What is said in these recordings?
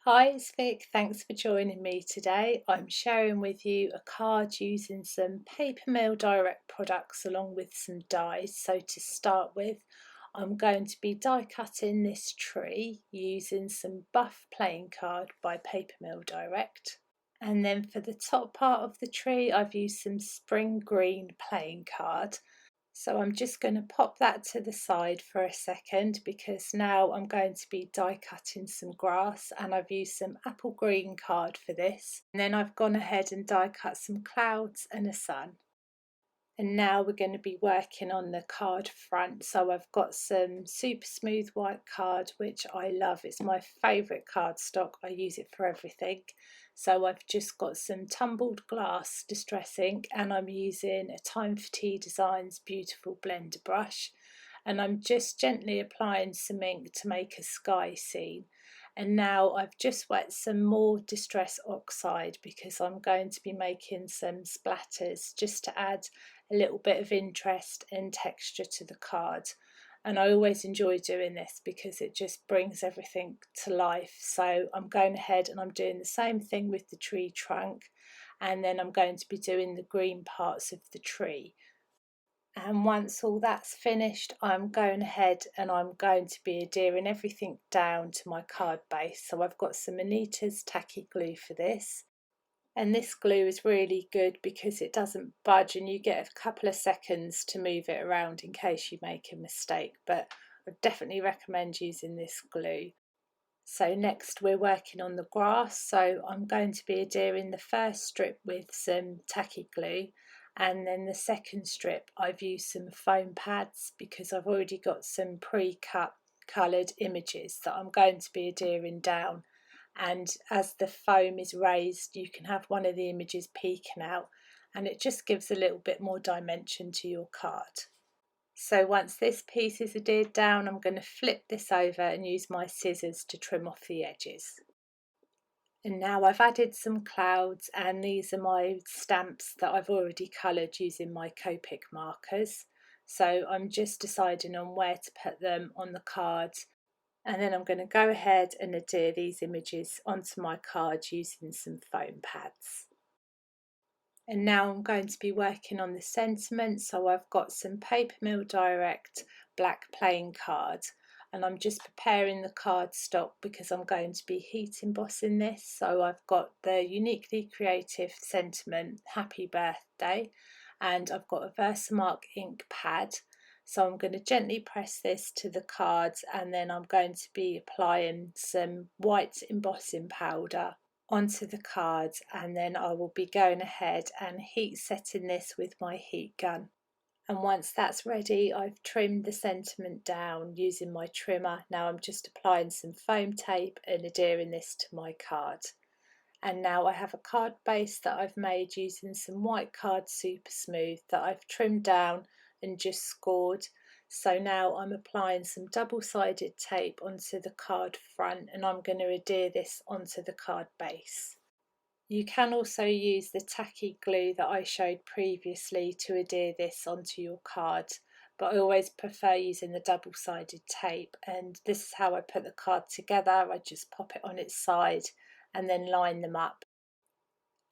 Hi, it's Vic. Thanks for joining me today. I'm sharing with you a card using some Papermilldirect products along with some dies. So to start with, I'm going to be die cutting this tree using some buff playing card by Papermilldirect. And then for the top part of the tree, I've used some spring green playing card. So I'm just going to pop that to the side for a second because now I'm going to be die cutting some grass, and I've used some apple green card for this. And then I've gone ahead and die cut some clouds and a sun. And now we're going to be working on the card front. So I've got some super smooth white card, which I love. It's my favourite cardstock. I use it for everything. So I've just got some tumbled glass distress ink, and I'm using a Time for Tea Designs beautiful blender brush. And I'm just gently applying some ink to make a sky scene. And now I've just wet some more distress oxide because I'm going to be making some splatters just to add a little bit of interest and texture to the card. And I always enjoy doing this because it just brings everything to life. So I'm going ahead and I'm doing the same thing with the tree trunk, and then I'm going to be doing the green parts of the tree. And once all that's finished, I'm going ahead and I'm going to be adhering everything down to my card base. So I've got some Anita's tacky glue for this. And this glue is really good because it doesn't budge and you get a couple of seconds to move it around in case you make a mistake. But I definitely recommend using this glue. So next we're working on the grass. So I'm going to be adhering the first strip with some tacky glue, and then the second strip I've used some foam pads because I've already got some pre-cut coloured images that I'm going to be adhering down. And as the foam is raised, you can have one of the images peeking out, and it just gives a little bit more dimension to your card. So once this piece is adhered down, I'm going to flip this over and use my scissors to trim off the edges. And now I've added some clouds, and these are my stamps that I've already coloured using my Copic markers. So I'm just deciding on where to put them on the card, and then I'm going to go ahead and adhere these images onto my card using some foam pads. And now I'm going to be working on the sentiment. So I've got some Papermilldirect black playing card, and I'm just preparing the cardstock because I'm going to be heat embossing this. So I've got the Uniquely Creative Sentiment Happy Birthday, and I've got a Versamark ink pad. So I'm going to gently press this to the cards, and then I'm going to be applying some white embossing powder onto the cards, and then I will be going ahead and heat setting this with my heat gun. And once that's ready, I've trimmed the sentiment down using my trimmer. Now I'm just applying some foam tape and adhering this to my card. And now I have a card base that I've made using some white card super smooth that I've trimmed down and just scored. So now I'm applying some double-sided tape onto the card front, and I'm going to adhere this onto the card base. You can also use the tacky glue that I showed previously to adhere this onto your card, but I always prefer using the double-sided tape, and this is how I put the card together. I just pop it on its side and then line them up.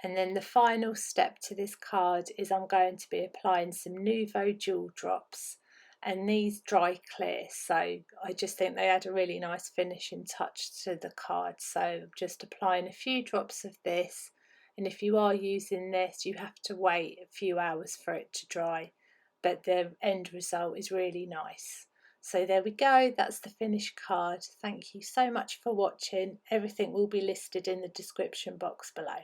And then the final step to this card is I'm going to be applying some Nuvo jewel drops, and these dry clear, so I just think they add a really nice finishing touch to the card. So I'm just applying a few drops of this, and if you are using this you have to wait a few hours for it to dry, but the end result is really nice. So there we go, that's the finished card. Thank you so much for watching. Everything will be listed in the description box below.